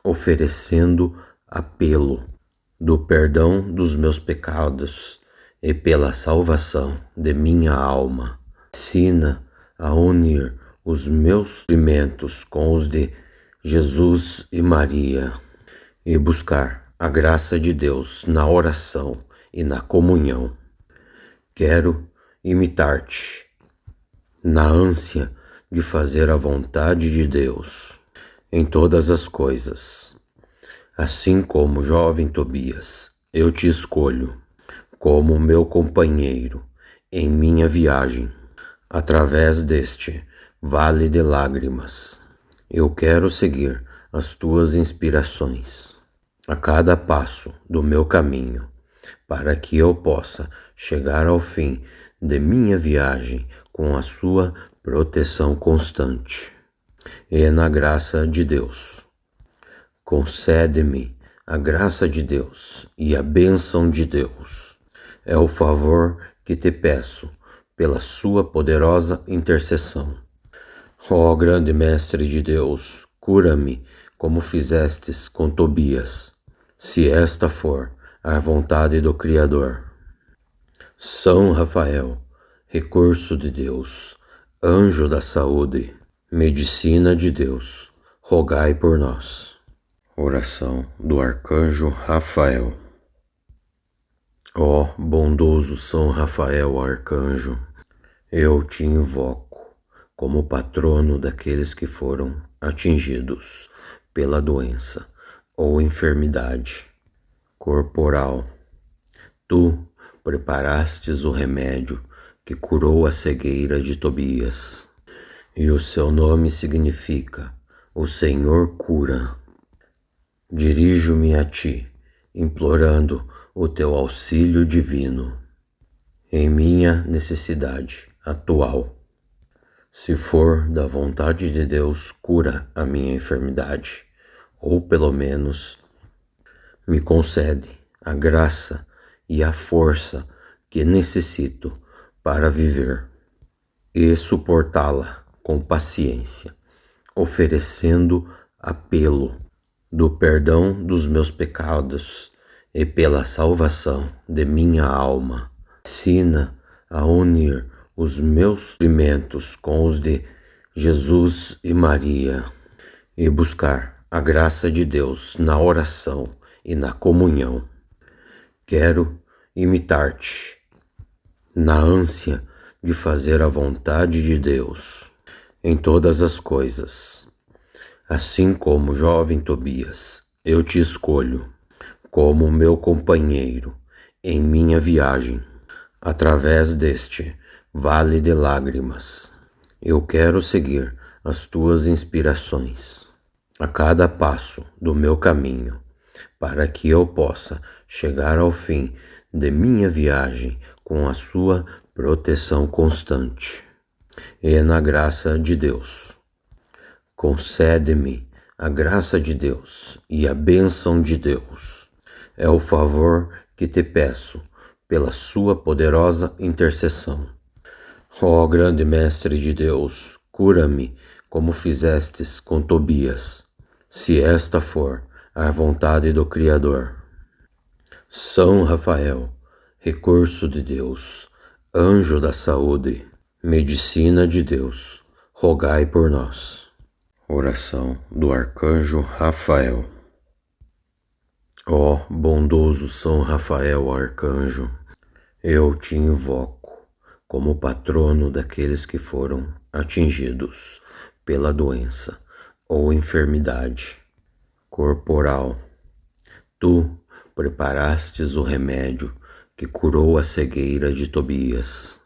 oferecendo apelo do perdão dos meus pecados e pela salvação de minha alma. Ensina a unir os meus sofrimentos com os de Jesus e Maria e buscar a graça de Deus na oração e na comunhão. Quero imitar-te na ânsia de fazer a vontade de Deus em todas as coisas. Assim como o jovem Tobias, eu te escolho como meu companheiro em minha viagem através deste vale de lágrimas. Eu quero seguir as tuas inspirações a cada passo do meu caminho, para que eu possa chegar ao fim de minha viagem com a sua proteção constante. E na graça de Deus, concede-me a graça de Deus e a bênção de Deus. É o favor que te peço pela sua poderosa intercessão. Ó grande Mestre de Deus, cura-me como fizestes com Tobias, se esta for a vontade do Criador. São Rafael, recurso de Deus, anjo da saúde, medicina de Deus, rogai por nós. Oração do Arcanjo Rafael. Ó bondoso São Rafael Arcanjo, eu te invoco como patrono daqueles que foram atingidos pela doença ou enfermidade corporal. Tu preparastes o remédio que curou a cegueira de Tobias, e o seu nome significa: o Senhor cura. Dirijo-me a ti, implorando o teu auxílio divino em minha necessidade atual. Se for da vontade de Deus, cura a minha enfermidade, ou pelo menos me concede a graça e a força que necessito para viver e suportá-la com paciência, oferecendo apelo do perdão dos meus pecados e pela salvação de minha alma. Ensina a unir os meus sofrimentos com os de Jesus e Maria e buscar a graça de Deus na oração e na comunhão. Quero imitar-te na ânsia de fazer a vontade de Deus em todas as coisas. Assim como o jovem Tobias, eu te escolho como meu companheiro em minha viagem através deste vale de lágrimas. Eu quero seguir as tuas inspirações a cada passo do meu caminho, para que eu possa chegar ao fim de minha viagem com a sua proteção constante. E na graça de Deus, concede-me a graça de Deus e a bênção de Deus. É o favor que te peço pela sua poderosa intercessão. Ó grande Mestre de Deus, cura-me como fizestes com Tobias, se esta for a vontade do Criador. São Rafael, recurso de Deus, anjo da saúde, medicina de Deus, rogai por nós. Oração do Arcanjo Rafael. Ó bondoso São Rafael Arcanjo, eu te invoco como patrono daqueles que foram atingidos pela doença ou enfermidade corporal. Tu preparastes o remédio que curou a cegueira de Tobias,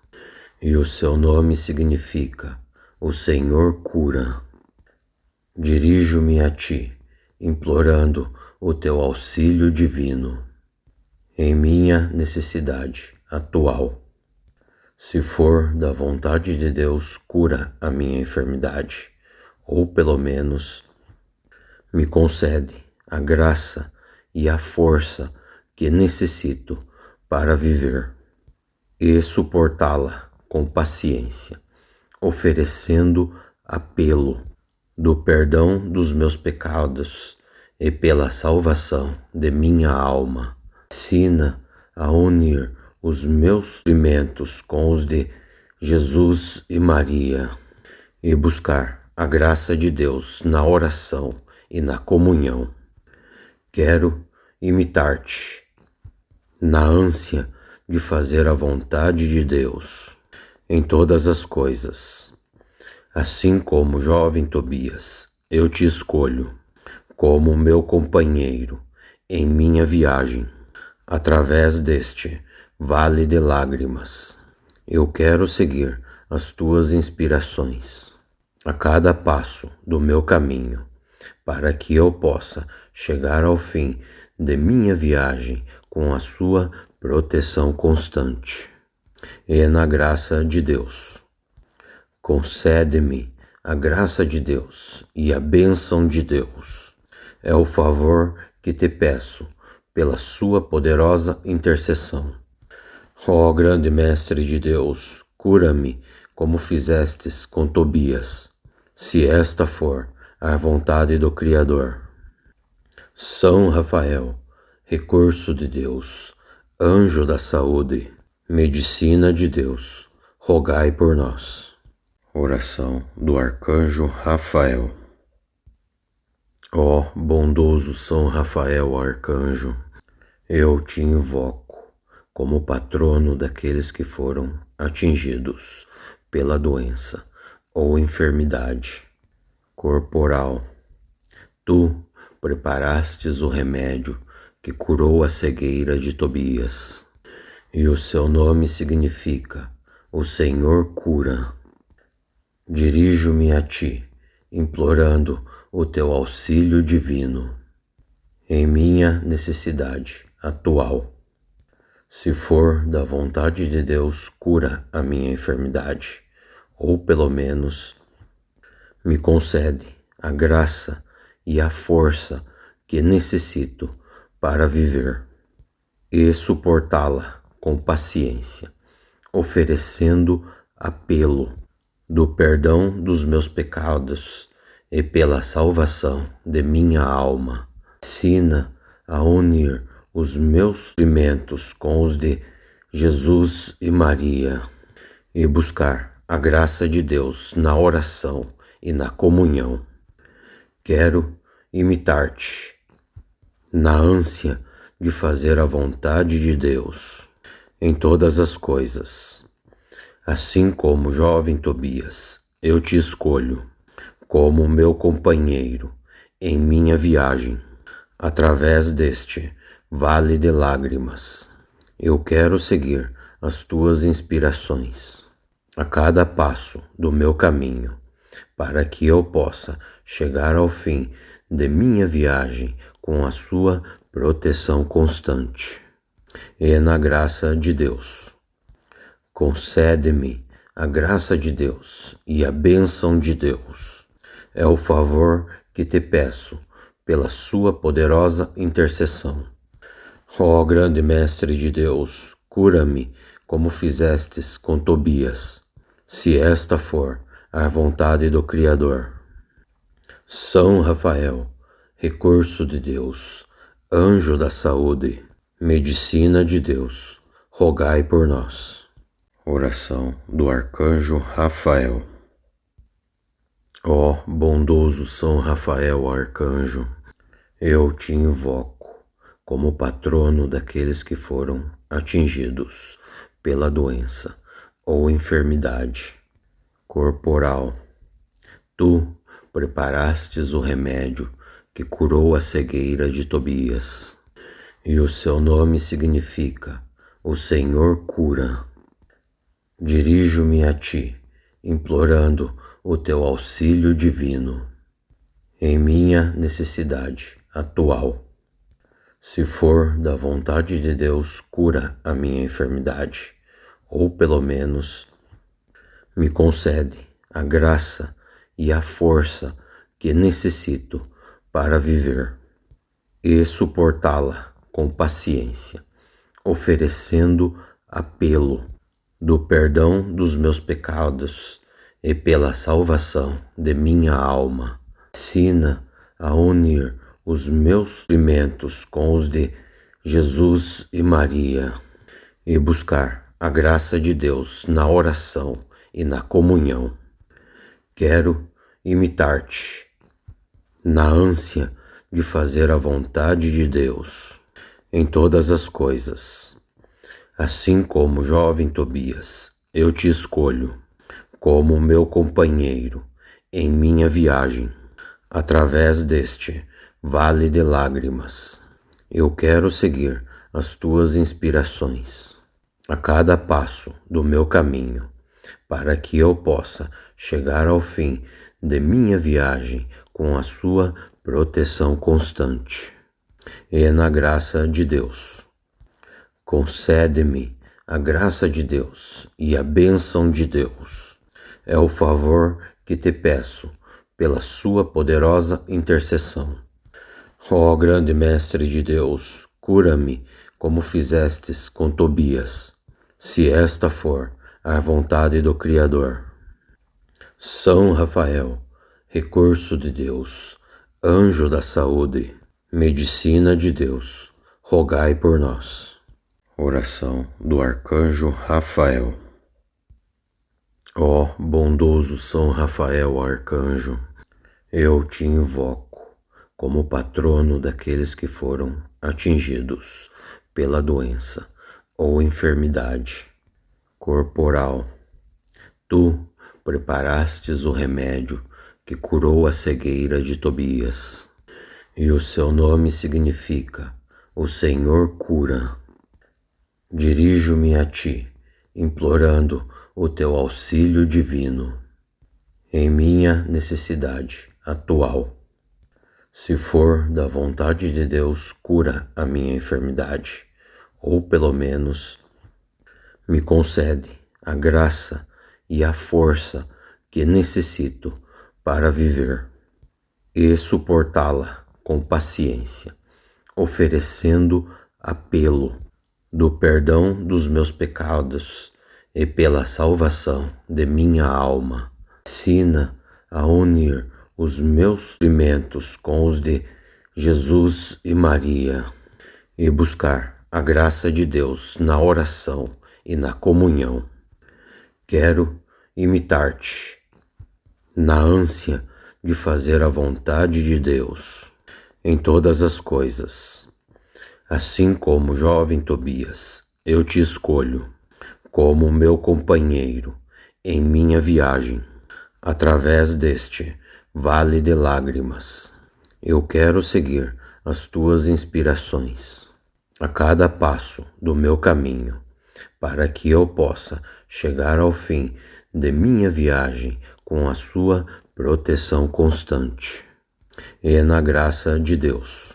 e o seu nome significa: o Senhor cura. Dirijo-me a ti, implorando o teu auxílio divino em minha necessidade atual. Se for da vontade de Deus, cura a minha enfermidade, ou pelo menos me concede a graça e a força que necessito para viver e suportá-la com paciência, oferecendo apelo do perdão dos meus pecados e pela salvação de minha alma. Ensina a unir os meus sofrimentos com os de Jesus e Maria e buscar a graça de Deus na oração e na comunhão. Quero imitar-te na ânsia de fazer a vontade de Deus em todas as coisas. Assim como o jovem Tobias, eu te escolho como meu companheiro em minha viagem através deste vale de lágrimas. Eu quero seguir as tuas inspirações a cada passo do meu caminho, para que eu possa chegar ao fim de minha viagem com a sua proteção constante. E na graça de Deus. Concede-me a graça de Deus e a bênção de Deus. É o favor que te peço pela sua poderosa intercessão. Ó grande Mestre de Deus, cura-me como fizestes com Tobias, se esta for a vontade do Criador. São Rafael, recurso de Deus, anjo da saúde, medicina de Deus, rogai por nós. Oração do Arcanjo Rafael. Ó bondoso São Rafael Arcanjo, eu te invoco como patrono daqueles que foram atingidos pela doença ou enfermidade corporal. Tu preparastes o remédio que curou a cegueira de Tobias, e o seu nome significa: o Senhor cura. Dirijo-me a ti, implorando o teu auxílio divino em minha necessidade atual. Se for da vontade de Deus, cura a minha enfermidade, ou pelo menos me concede a graça e a força que necessito para viver e suportá-la com paciência, oferecendo apelo do perdão dos meus pecados e pela salvação de minha alma. Ensina a unir os meus sofrimentos com os de Jesus e Maria e buscar a graça de Deus na oração e na comunhão. Quero imitar-te na ânsia de fazer a vontade de Deus em todas as coisas. Assim como o jovem Tobias, eu te escolho como meu companheiro em minha viagem através deste vale de lágrimas. Eu quero seguir as tuas inspirações a cada passo do meu caminho, para que eu possa chegar ao fim de minha viagem com a sua proteção constante. E na graça de Deus. Concede-me a graça de Deus e a bênção de Deus. É o favor que te peço pela sua poderosa intercessão. Ó grande Mestre de Deus, cura-me como fizestes com Tobias, se esta for a vontade do Criador. São Rafael, recurso de Deus, anjo da saúde, medicina de Deus, rogai por nós. Oração do Arcanjo Rafael. Ó bondoso São Rafael Arcanjo, eu te invoco como patrono daqueles que foram atingidos pela doença ou enfermidade corporal. Tu preparastes o remédio que curou a cegueira de Tobias, e o seu nome significa: o Senhor cura. Dirijo-me a ti, implorando o teu auxílio divino em minha necessidade atual. Se for da vontade de Deus, cura a minha enfermidade, ou pelo menos me concede a graça e a força que necessito para viver e suportá-la com paciência, oferecendo apelo do perdão dos meus pecados e pela salvação de minha alma. Ensina a unir os meus sofrimentos com os de Jesus e Maria e buscar a graça de Deus na oração e na comunhão. Quero imitar-te na ânsia de fazer a vontade de Deus em todas as coisas. Assim como jovem Tobias, eu te escolho como meu companheiro em minha viagem através deste vale de lágrimas. Eu quero seguir as tuas inspirações a cada passo do meu caminho, para que eu possa chegar ao fim de minha viagem com a sua proteção constante. E na graça de Deus, concede-me a graça de Deus e a bênção de Deus. É o favor que te peço pela sua poderosa intercessão. Ó grande Mestre de Deus, cura-me como fizestes com Tobias, se esta for a vontade do Criador. São Rafael, recurso de Deus, anjo da saúde, medicina de Deus, rogai por nós. Oração do Arcanjo Rafael. Ó bondoso São Rafael Arcanjo, eu te invoco como patrono daqueles que foram atingidos pela doença ou enfermidade corporal. Tu preparastes o remédio que curou a cegueira de Tobias, e o seu nome significa: o Senhor cura. Dirijo-me a ti, implorando o teu auxílio divino em minha necessidade atual. Se for da vontade de Deus, cura a minha enfermidade, ou pelo menos me concede a graça e a força que necessito para viver e suportá-la com paciência, oferecendo apelo do perdão dos meus pecados e pela salvação de minha alma. Ensina a unir os meus sofrimentos com os de Jesus e Maria e buscar a graça de Deus na oração e na comunhão. Quero imitar-te na ânsia de fazer a vontade de Deus em todas as coisas. Assim como jovem Tobias, eu te escolho como meu companheiro em minha viagem através deste vale de lágrimas. Eu quero seguir as tuas inspirações a cada passo do meu caminho, para que eu possa chegar ao fim de minha viagem com a sua proteção constante. E na graça de Deus,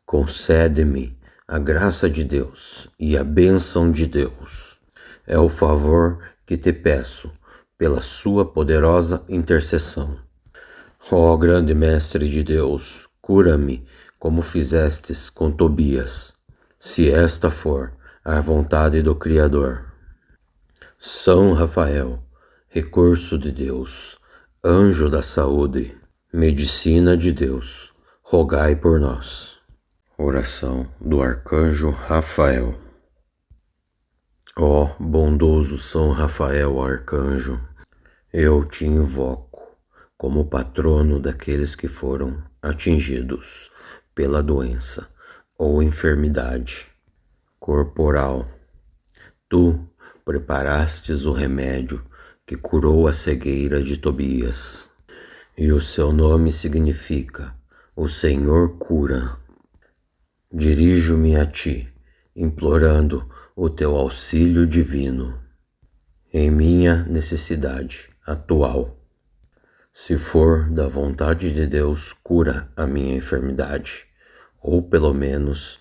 concede-me a graça de Deus e a bênção de Deus. É o favor que te peço pela sua poderosa intercessão. Ó grande Mestre de Deus, cura-me como fizestes com Tobias, se esta for a vontade do Criador. São Rafael, recurso de Deus, anjo da saúde, medicina de Deus, rogai por nós. Oração do Arcanjo Rafael. Ó bondoso São Rafael Arcanjo, eu te invoco como patrono daqueles que foram atingidos pela doença ou enfermidade corporal. Tu preparastes o remédio que curou a cegueira de Tobias, e o seu nome significa: o Senhor cura. Dirijo-me a ti, implorando o teu auxílio divino em minha necessidade atual. Se for da vontade de Deus, cura a minha enfermidade, ou pelo menos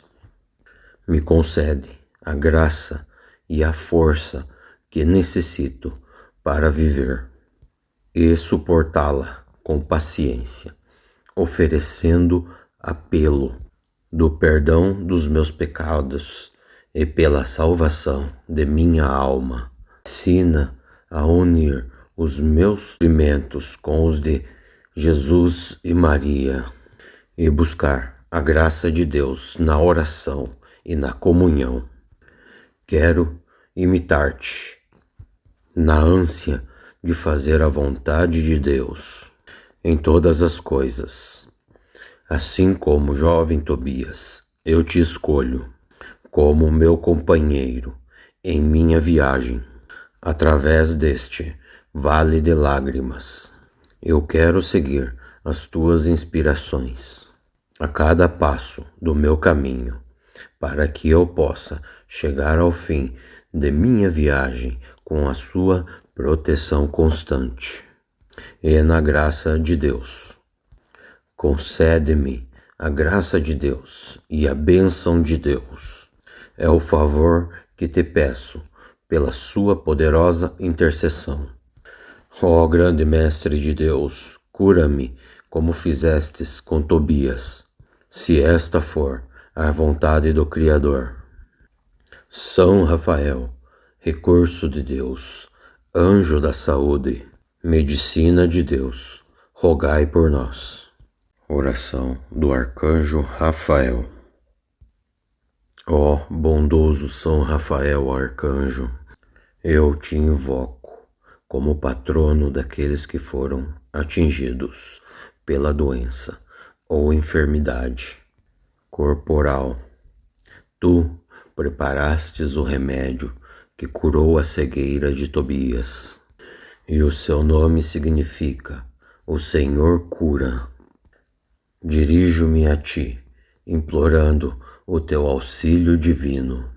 me concede a graça e a força que necessito para viver e suportá-la com paciência, oferecendo apelo do perdão dos meus pecados e pela salvação de minha alma. Ensina a unir os meus sofrimentos com os de Jesus e Maria e buscar a graça de Deus na oração e na comunhão. Quero imitar-te na ânsia de fazer a vontade de Deus em todas as coisas. Assim como o jovem Tobias, eu te escolho como meu companheiro em minha viagem através deste vale de lágrimas. Eu quero seguir as tuas inspirações a cada passo do meu caminho, para que eu possa chegar ao fim de minha viagem com a sua proteção constante. E na graça de Deus, concede-me a graça de Deus e a bênção de Deus. É o favor que te peço pela sua poderosa intercessão. Ó grande Mestre de Deus, cura-me como fizestes com Tobias, se esta for a vontade do Criador. São Rafael, recurso de Deus, anjo da saúde, medicina de Deus, rogai por nós. Oração do Arcanjo Rafael. Ó bondoso São Rafael Arcanjo, eu te invoco como patrono daqueles que foram atingidos pela doença ou enfermidade corporal. Tu preparastes o remédio que curou a cegueira de Tobias, e o seu nome significa: o Senhor cura. Dirijo-me a ti, implorando o teu auxílio divino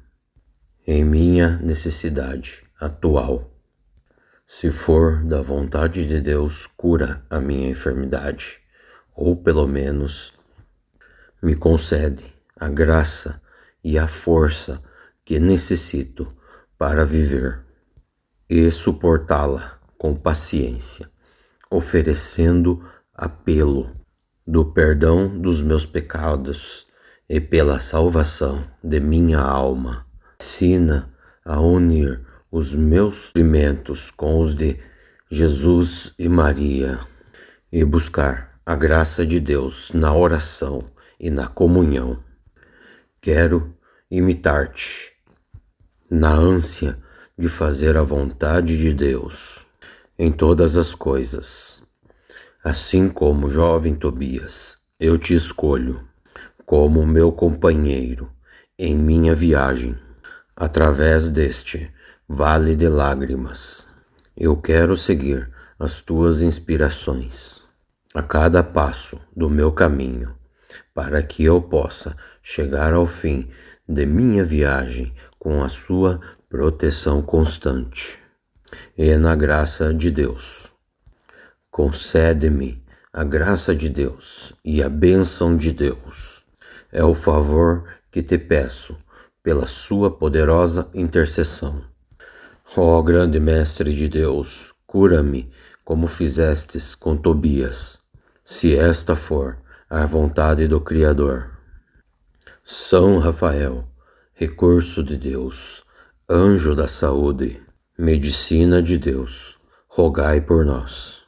em minha necessidade atual. Se for da vontade de Deus, cura a minha enfermidade, ou pelo menos me concede a graça e a força que necessito para viver e suportá-la com paciência, oferecendo apelo do perdão dos meus pecados e pela salvação de minha alma. Ensina a unir os meus sofrimentos com os de Jesus e Maria e buscar a graça de Deus na oração e na comunhão. Quero imitar-te na ânsia de fazer a vontade de Deus em todas as coisas. Assim como o jovem Tobias, eu te escolho como meu companheiro em minha viagem através deste vale de lágrimas. Eu quero seguir as tuas inspirações a cada passo do meu caminho, para que eu possa chegar ao fim de minha viagem com a sua proteção constante. E na graça de Deus, concede-me a graça de Deus e a bênção de Deus. É o favor que te peço pela sua poderosa intercessão. Ó grande Mestre de Deus, cura-me como fizestes com Tobias, se esta for a vontade do Criador. São Rafael, recurso de Deus, anjo da saúde, medicina de Deus, rogai por nós.